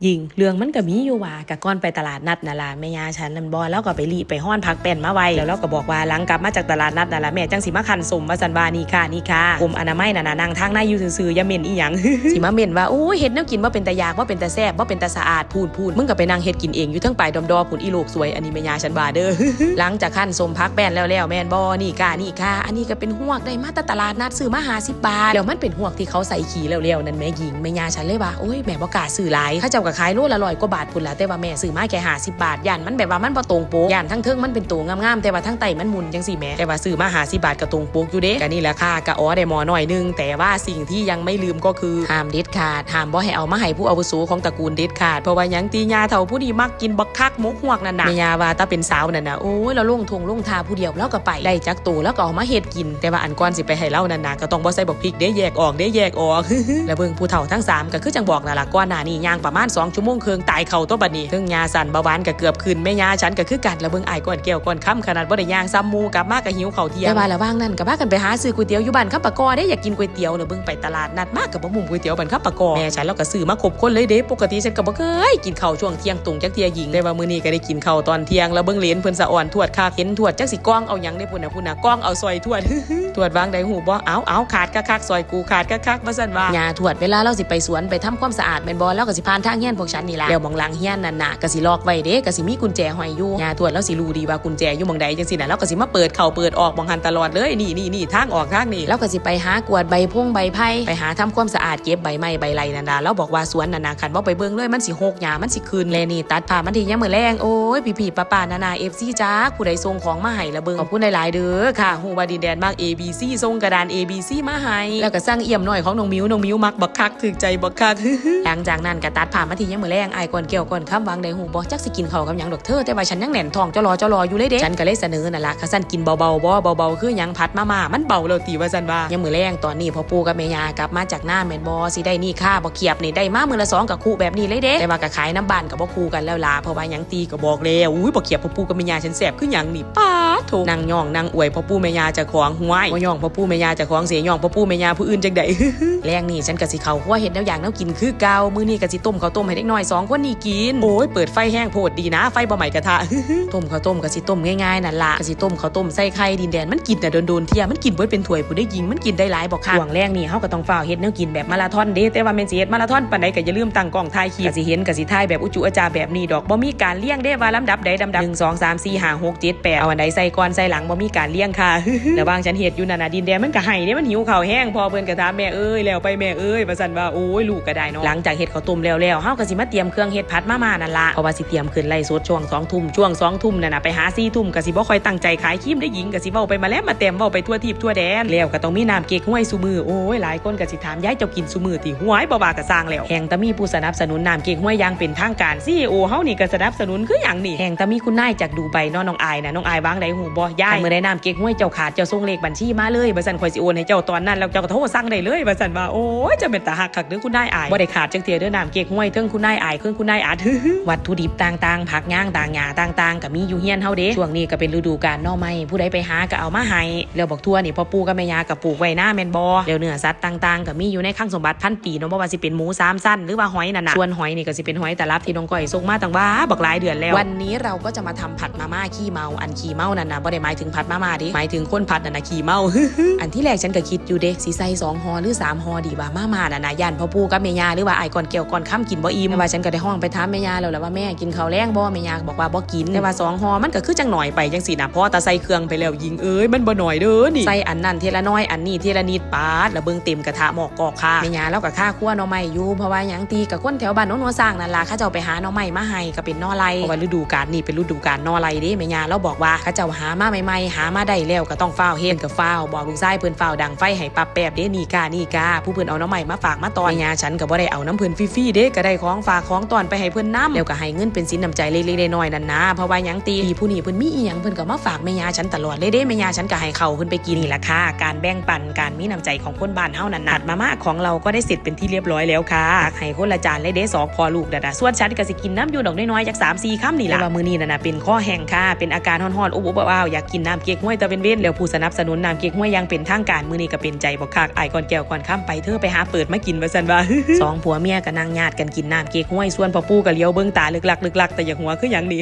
ยิงเรื่องมันก็มีอยู่ว่ากะก่อนไปตลาดนัดน่ะล่ะแม่ย่าฉันนั่นบ่แล้วก็ไปรีไปฮ้อนพักแป้นมาไว้แล้วเราก็บอกว่าหลังกลับมาจากตลาดนัดน่ะล่ะแม่จังสิมาคั่นสมว่าซั่นว่านี่ค่ะกรมอนามัยน่ะนะนั่งทางในอยู่ซื่อๆอย่าเหม็นอีหยัง สิมาเหม็นว่าโอ้ยเฮ็ดแนวกินบ่เป็นตาอยากบ่เป็นตาแซ่บบ่เป็นตาสะอาดพูนมึงก็ไปนั่งเฮ็ดกินเองอยู่ทั้งปลายดอๆพุ่นอีโลกสวยอันนี้แม่ย่าฉันว่าเด้อ หลังจากคั่นสมพักแป้นแล้วแม่นบ่นี่ค่ะอันนี้ก็เป็นหวกได้มาแต่ตลาดนัดซื้อมา50 บาทแล้วมันเป็นหวกที่เขาใส่ขี้แล้วนั่นแม่หญิงแม่ย่าฉันเลยว่าโอ้ยแม่บ่กล้าซื้อหลายเขาเจ้าก็ขายโลละ100 กว่าบาทพุ่นล่ะแต่ว่าแม่ซื้อมาแค่50 บาทย่านมันแบบว่ามันบ่ตรงปกย่านทั้งเทิงมันเป็นตัวงามๆแต่ว่าทั้งไตมันมุนจังซี่แม่แต่ว่าซื้อมา50 บาทก็ตรงปกอยู่เด้ก็นี่แหละค่ะก็ได้หมอหน่อยนึงแต่ว่าสิ่งที่ยังไม่ลืมก็คือห้ามเด็ดขาดห้ามบ่ให้เอามาให้ผู้อาวุโสของตระกูลเด็ดขาดเพราะว่าหยังตีย่าเฒ่าผู้นี้มักกินบักคักมกหวกนั่นน่ะแม่ย่าว่าถ้าเป็นสาวนั่นน่ะโอ้ยเราลงทาผู้เดียวแล้วก็ไปได้จักโตแล้วก็เอามาเฮ็ดกินแต่ว่าอันก่อนสิไปให้เล่านั่นน่ะก็ต้องบ่ใส่บักพริกเด้แยกออก แล้วเบิ่งผู้เฒ่าทั้ง3ก็คือจังบอกนั่นล่ะก่อนหน้านี้ย่างประมาณ2 ชั่วโมงครึ่งตายเข่าตัวบัดนี้ถึงยาสั่นเบาหวานก็เกือบขึ้นแม่ย่าฉันก็คือกันแล้วเบิ่งอ้ายก้อนแก้วก้อนค่ำขนาดบ่ได้ย่างซ้ำหมู่กลับมาก็หิวข้าวเที่ยงแต่ว่าระหว่างนั้นก็พากันไปหาซื้อก๋วยเตี๋ยวอยู่บ้านคับปะกอได้อยากกินก๋วยเตี๋ยวแล้วเบิ่งไปตลาดนัดมากก็บ่มุมก๋วยเตี๋ยวบ้านคับปะกอแม่ฉันแล้วก็ซื้อมาครบคนเลยเด้ปกติฉันก็บ่เคยกินข้าวช่วงเที่ยงตรงจักเที่ยหญิงแต่ว่ามื้อนี้ก็ได้กินข้าวตอนเที่ยงแล้วเบิ่งเหลนเพิ่นสะอ่อนทวดคักเห็นทวดจักสิก้องเอาหยังได้พุ่นน่ะก้องเอาซอยทวด ทวดวางได้หูบ่เอาขาดคักซอยกูขาดคักว่าซั่นว่าย่าทวดเวลาเราสิไปสวนไปทำความสะอาดแม่นบ่แล้วก็สิผ่านทางเฮียนพวกฉันนี่ล่ะแล้วมองหลังเฮียนนั่นน่ะก็สิล็อกไว้เด้ก็สิมีกุญแจห้อยอยู่ย่าทวดแล้วสิรู้ดีว่ากุญแจอยู่หม่องใดจังซี่น่ะแล้วก็สิมาเปิดเข้าเปิดออกหม่องหันตลอดเลยนี่ทางออกทางนี่แล้วก็สิไปหากวาดใบพงใบไผ่ไปหาทำความสะอาดเก็บใบไม้ใบไรนั่นน่ะแล้วบอกว่าสวนนั่นน่ะคันบ่ไปเบิ่งเลยมันสิโหกหญ้ามันสิคืนแลนี่ตัดผ้ามันที่ยามมื้อแลงโอ้ยพี่ๆป้าๆนาๆ FC จ้าผู้ใดส่งของมาให้ละเบิ่งขอบคุณหลายๆเด้อค่ะฮู้ว่าดินแดนมาก ABC ส่งกระดาน ABC มาให้แล้วก็สั่งเอี่ยมน้อยของน้องมิวมักบักคักถึกใจบักคัก หลังจากนั้นก็ตัดผ้ามาที่ยามมื้อแลงอ้ายก่อนแก้วก่อนค่ำวางได้ฮู้บ่จักสิกินข้าวกับหยังดอกเธอแต่ว่าฉันยังแน่นท้องจะรออยู่เลยเด้ฉันก็เลยเสนอนั่นล่ะคันกินเบาคือหยังผัดมาม่ามันเบาแล้วติว่าซั่นว่ายามมื้อแลงตอนนี้พ่อปู่กับแม่ย่ากลับมาจากหน้าแม่นบ่สิได้นี่ค่าบ่เขียบนี่ได้มามื้อละ2กับคู่แบบนี้เลยเด้แต่ว่าก็ขายน้ำบ้านก็บ่คู่กันแล้วล่ะเพราะว่าหยังตีก็บอกแล้วอุ้ยบ่เขียบพ่อปู่กับแม่ย่าฉันแซ่บคือหยังนี่ป๊าดโถนั่งย่องนั่งอวยพ่อปู่แม่ย่าเจ้าของห้วยบ่ย่องพ่อปู่แม่ย่าเจ้าของเสียย่องพ่อปู่แม่ย่าผู้อื่นจังได๋ แรงนี่ฉันก็สิเข้าครัวเฮ็ดแนวอย่างแนวกินคือเก่ามื้อนี้ก็สิต้มข้าวต้มให้เด็กน้อย2คนนี่กินโอ้ยเปิดไฟแห้งโพดดีนะไฟบ่ไหม้กระทะ ต้มข้าวต้มก็สิต้มง่ายๆนั่นล่ะก็สิต้มข้าวต้มใส่ไข่ดินแดนมันกินแต่โดนๆเที่ยมันกินเบิดเป็นถ้วยผู้ได้ยิงมันกินได้หลายบ่ค่ะช่วงแรกนี่เฮาก็ต้องฝ้าวเฮ็ดแนวกินแบบมาราธอนเด้แต่ว่าแม่นสิเฮ็ดมาราธอนปานใดก็อย่าลืมตั้งกล้องถ่ายคลิปก็สิเห็นก็สิถ่ายแบบอุจุอาจาแบบนี้ดอกบ่มีการเลี้ยงเด้ว่าลำดับใดลำดับ1 2 3 4 5 6 7 8เอาอันใดใส่ก่อนใส่หลังบ่มีการเลี้ยงค่ะ แล้วบางฉันเฮ็ดอยู่นั่นน่ะดินแดนมันก็ให้เด้มันหิวข้าวแห้งพอเพิ่นก็ถามแม่เอ้ยแล้วไปแม่เอ้ยว่าซั่นว่าโอ้ยลูกก็ได้เนาะหลังจากเฮ็ดข้าวต้มแล้วเฮาก็สิมาเตรียมเครื่องเฮ็ดผัดมาม่านั่นล่ะเพราะว่าสิเตรียมขึ้นไล่สดช่วง 2 ทุ่มช่วง 2 ทุ่มนั่นน่ะไปหา4 ทุ่มก็สิบ่ค่อยตั้งใจขายครีมได้หญิงก็สิเว้าไปมาแล้วมาเต็มเว้าไปทั่วทิพย์ทั่วแดนแล้วก็ต้องมีน้ำเก๊กฮวยซุมื้อโอ้ยหลายคนก็สิถามยายเจ้ากินซุมื้อติหวยบ่ว่าก็สร้างแล้วแห่งตะมีผู้สนับสนุนน้ำเก๊กฮวยอย่างเป็นทางการ CEO เฮานี่ก็สนับสนุนคือหยังนี่แห่งตะมีคุณนายจากดูไบเนาะน้องอายน่ะน้องอายวางได้หูบ่ยายมื้อใดน้ำเก๊กฮวยเจ้าขาดเจ้าส่งเลขบัญชีมาเลยบ่ซั่นข่อยสิโอนให้เจ้าตอนนั้นแล้วเจ้าก็โทรสั่งได้เลยว่าซั่นว่าโอ้ยจะเป็นตาฮักคักเด้อคุณนายอายบ่ได้ขาดจังเที่ยเด้อน้ำเก๊กฮวยเทิงคุณนายอายเทิงคุณนายอาด วัตถุดิบต่างๆผักย่างต่างหญ้าต่างๆก็มีอยู่เฮียนเฮาเด้ช่วงนี้ก็เป็นฤดูกาลหน่อไม้ผู้ใดไปหาก็เอามาให้แล้วบักทั่วนี่พ่อปู่กับแม่ย่าก็ปลูกไว้หน้าแม่นบ่แล้วเนื้อสัตว์ต่างๆก็มีอยู่ในคลังสมบัติพันปีเนาะบ่ว่าสิเป็นหมู3ชั้นหรือว่าหอยนั่นน่ะส่วนหอยนี่ก็สิเป็นหอยตลับที่น้องก้อยส่งมาตั้งว่าบักหลายเดือนแล้ววันนี้เราก็จะมาทำผัดมาม่าขี้เมาอันขี้เมานั่นน่ะบ่ได้หมายถึงผัดมาม่าดิหมายถึงคนผัดนั่นน่ะขี้เมา อันที่แรกฉันก็คิดอยู่เด้สิใส่2ห่อหรือ3ห่อดีว่ามาม่านั่นน่ะย่านพ่อปู่กับแม่ย่าหรือว่าอ้ายก่อนแก้วก่อนค่ำกินบ่อิ่มแต่ว่าฉันก็ได้ห้องไปถามแม่ย่าแล้วว่าแม่กินข้าวแลงบ่แม่ย่าบอกว่าบ่กินแต่ว่า2ห่อมันก็คือจังหน่อยไปจังซี่น่ะพอตาใส่เครื่องไปแล้วยิงเอ้ยมันบ่น้อยเด้อนี่ใส่อันนั้นเทละน้อยอันนี้เทละนิดปาดแล้วเบิ่งเต็มกระทะหม้อกอกค่ะแม่ย่าแล้วก็ค่าครัวหน่อไม้อยู่เพราะว่าหยังตีกับคนแถวบ้านโน้นสร้างนั่นล่ะเขาเจ้าไปหาหน่อไม้มาให้ก็เป็นหน่อไร่เพราะว่าฤดูกาลนี่เป็นฤดูกาลหน่อไร่เด้แม่ย่าแล้วบอกว่าเขาเจ้าหามาใหม่ๆหามาได้แล้วก็ต้องฟ้าวเฮ็ดก็ฟ้าวบอกลูกชายเพิ่นฟ้าวดังไฟให้ปับแป๊บเด้นี่กาผู้เพิ่นเอาหน่อไม้มาฝากมาตอนแม่ย่าฉันก็บ่ได้เอาน้ำเพิ่นฟรีๆเด้ก็ได้ของฝากของตอนไปให้เพิ่นนำแล้วก็ให้เงินเป็นสินน้ำใจเล็กๆน้อยๆนั่นนะเพราะว่าหยังตีพี่ผู้นี้เพิ่นมีอีหยังเพิ่นก็มาฝากแม่ย่าฉันตลอดเลยเด้แม่ย่าฉันก็ให้เขาเพิ่นไปกินนี่ล่ะค่ะการแบ่งปันการมีน้ำใจของคนบ้านเฮานั่นนัดมาม่าของเราก็ได้เสร็จเป็นที่เรียบร้อยแล้วค่ะให้คนละจานเลยเด้2พอลูกน่ะส่วนฉันก็สิกินน้ำอยู่ดอกน้อยๆจัก 3-4 คำนี่ล่ะแต่ว่ามื้อนี้น่ะเป็นข้อแห้งค่ะเป็นอาการฮ้อนๆอุบๆอ้ าวอยากกินน้ำเก๊กฮวยตะเว้นแล้วผู้สนับสนุนน้ำเก๊กฮวยยังเป็นทางการมื้อนี้ก็เป็นใจบ่คักอ้ายก่อนแก้วก่อนค่ำไปเธอไปหาเปิดมากินว่าซั่นว่า สองผัวเมียก็นั่งญาติกันกินน้ำเก๊กฮวยส่วนพ่อปู่ก็เลี้ยวเบิ่งตาลึกลักแต่อยากหัวคือหยังนี่